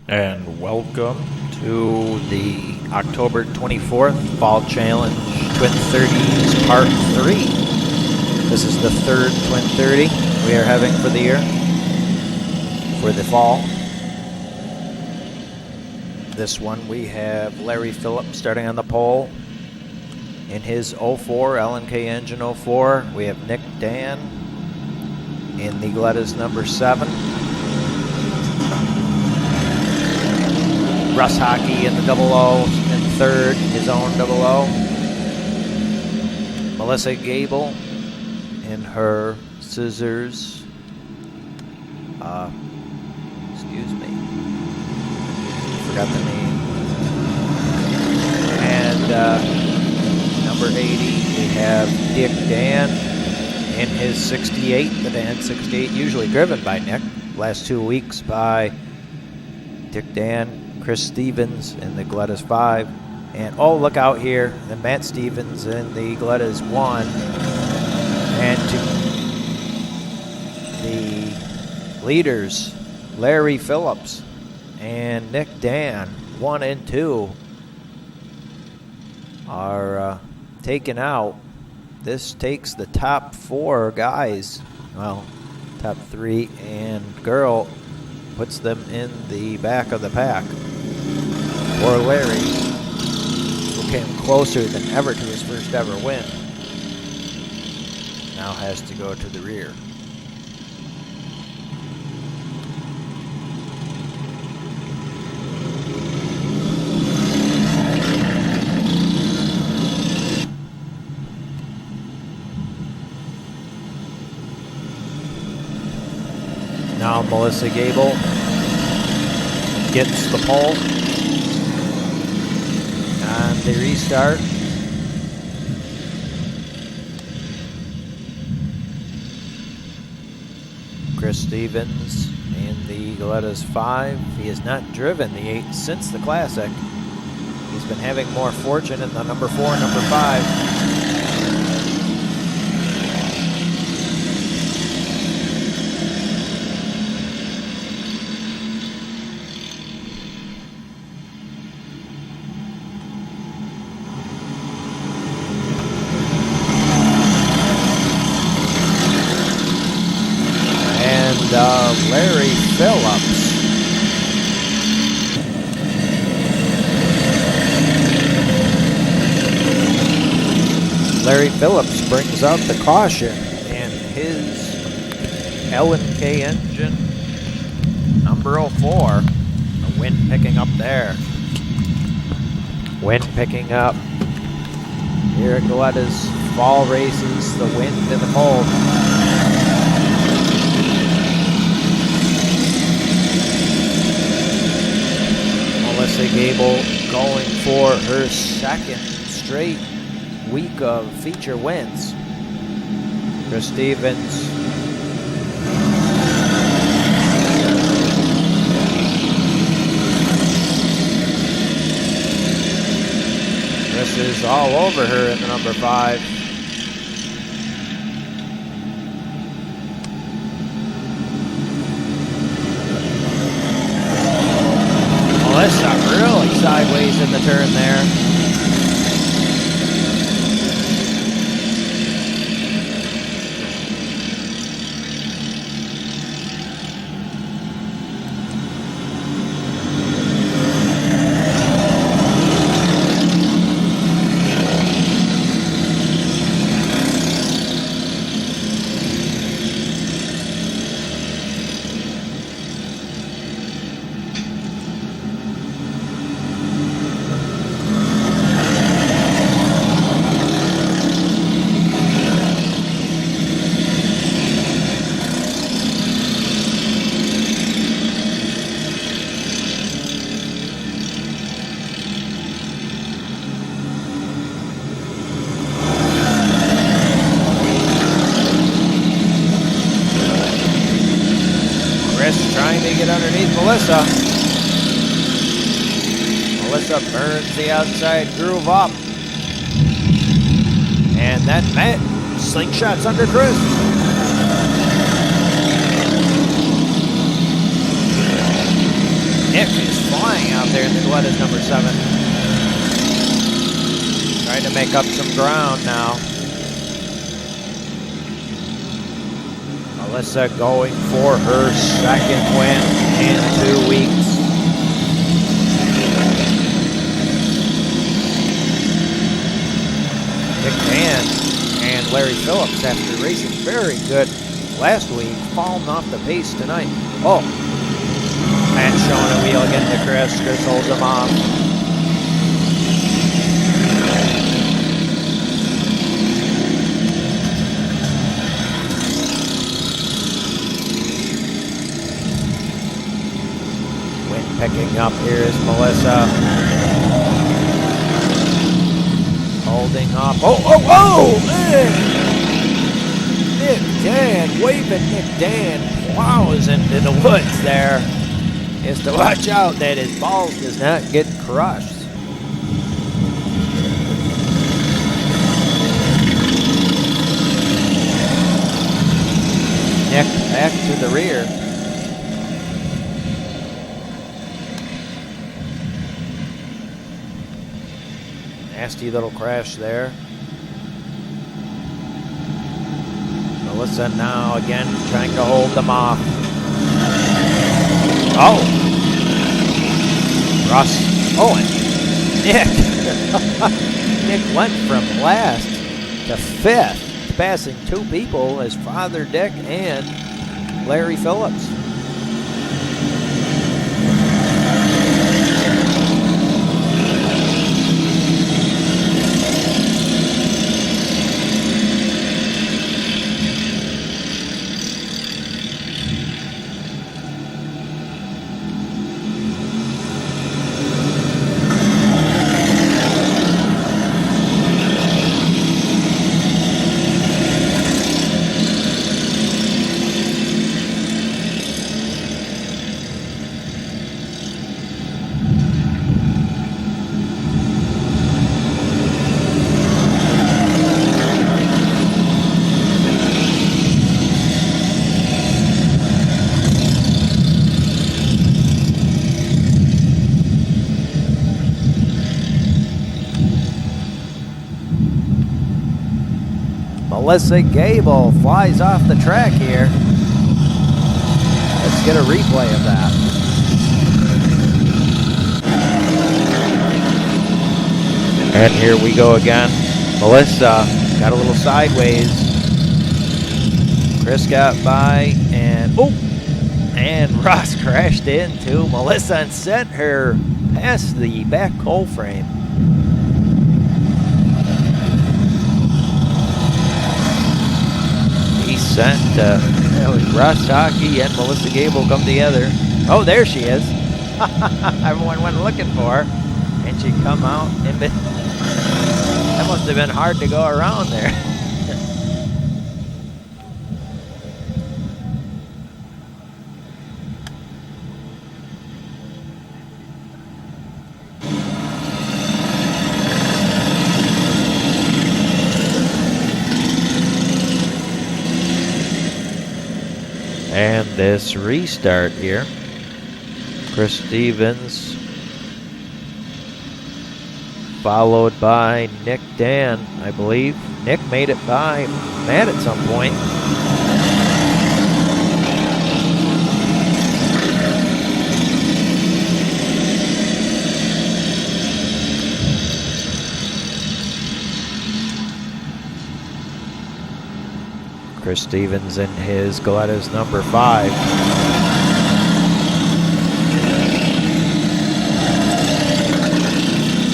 And welcome to the October 24th Fall Challenge Twin 30s Part 3. This is the third Twin 30 we are having for the year, for the fall. This one we have Larry Phillips starting on the pole in his 04 L&K engine 04. We have Nick Dan in the Galletta's number 7. Russ Hockey in the 00 in third, his own 00. Melissa Gable in her scissors. Excuse me. Forgot the name. And number 80, we have Dick Dan in his 68. The Dan 68, usually driven by Nick. Last 2 weeks by Dick Dan. Chris Stevens in the Galletta's 5. And oh, look out here, and Matt Stevens in the Galletta's 1. And to the leaders, Larry Phillips and Nick Dan, 1 and 2, are taken out. This takes the top 4 guys, well, top 3 and girl, puts them in the back of the pack. Or Larry, who came closer than ever to his first ever win, now has to go to the rear. Now Melissa Gable gets the pole on the restart. Chris Stevens in the Galletta's 5. He has not driven the 8 since the Classic. He's been having more fortune in the number 4 and number 5. Larry Phillips brings out the caution in his L&K engine number 04. The wind picking up there. Wind picking up here at Galletta's fall races. The wind and the cold. Melissa Gable going for her second straight week of feature wins. Chris Stevens is all over her in the number 5. Melissa really sideways in the turn there. Trying to get underneath Melissa. Melissa burns the outside groove up. And that Matt slingshots under Chris. Nick is flying out there in the Galletta's number 7. Trying to make up some ground now. Melissa going for her second win in 2 weeks. Nick Dan and Larry Phillips, after racing very good last week, falling off the pace tonight. Oh, Matt showing a wheel again to Chris. Chris holds him off. Win picking up. Here's Melissa. Holding up. Oh! Nick Dan, waving Nick Dan, plows into the woods there. Is to watch out that his balls does not get crushed. Nick back to the rear. Nasty little crash there. Melissa now again trying to hold them off. Oh! Russ. Oh, and Nick. Nick went from last to 5th, passing 2 people as Father Dick and Larry Phillips. Melissa Gable flies off the track here. Let's get a replay of that. And here we go again. Melissa got a little sideways. Chris got by and Ross crashed into Melissa and sent her past the back coal frame. Ross Hockey and Melissa Gable come together. Oh, there she is. Everyone went looking for her, and she come out. And that must have been hard to go around there. And this restart here. Chris Stevens followed by Nick Dan, I believe. Nick made it by Matt at some point. Chris Stevens in his Galletta's number 5.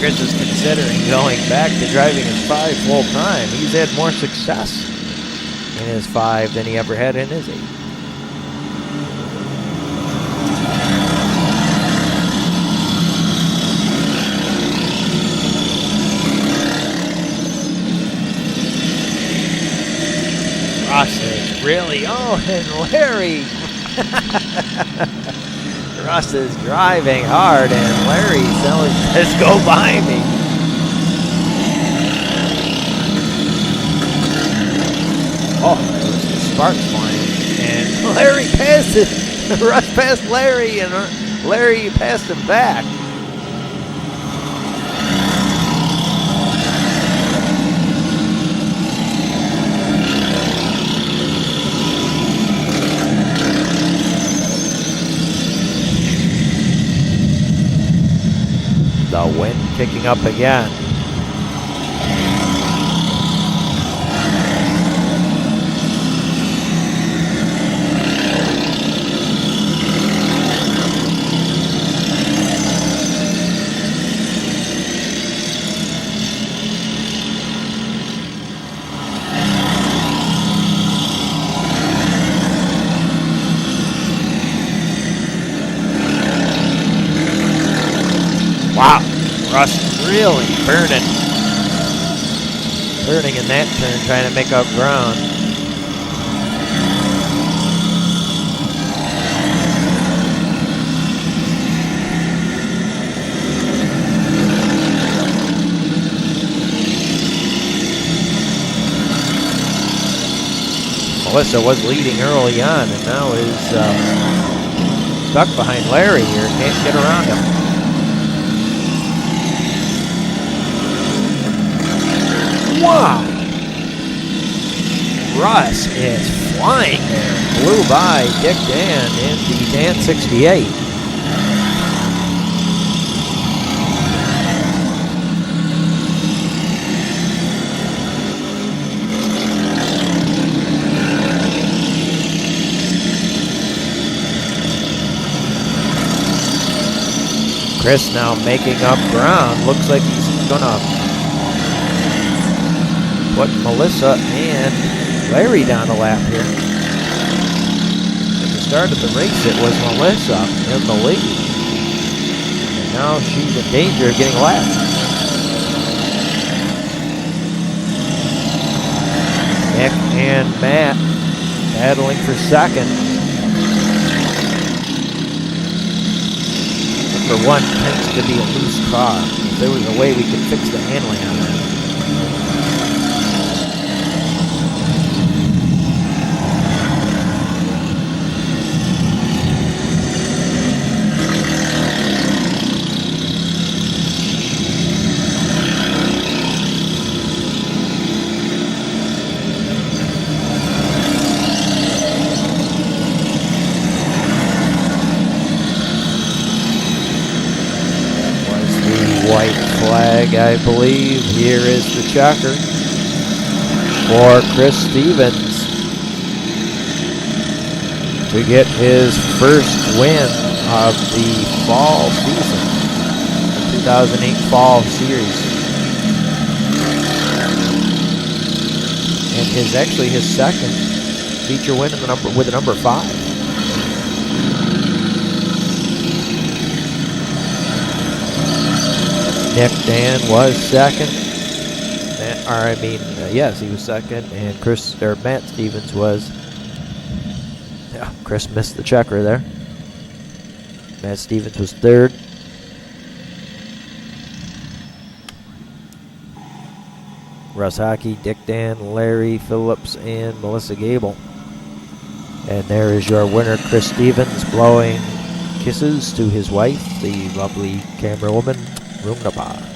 Chris is considering going back to driving his 5 full time. He's had more success in his 5 than he ever had in his 8. Ross is really, and Larry. Ross is driving hard, and Larry says, go by me. Oh, the sparks flying, and Larry passes. Russ passed Larry, and Larry, you passed him back. The wind kicking up again. Wow, Russ really burning in that turn, trying to make up ground. Melissa was leading early on and now is stuck behind Larry here, can't get around him. Wow! Russ is flying there. Blew by Dick Dan in the Dan 68. Chris now making up ground. Looks like he's gonna put Melissa and Larry down a lap here. At the start of the race, it was Melissa in the lead. And now she's in danger of getting lapped. Nick and Matt battling for second. Number 1 tends to be a loose car. If there was a way we could fix the handling on that. White flag, I believe. Here is the checker for Chris Stevens to get his first win of the fall season, the 2008 fall series, and his second feature win in with the number 5. Nick Dan was second. Yes, he was second, and Matt Stevens was. Yeah, Chris missed the checker there. Matt Stevens was third. Russ Hockey, Dick Dan, Larry Phillips, and Melissa Gable. And there is your winner, Chris Stevens, blowing kisses to his wife, the lovely camera woman, Rungnapha.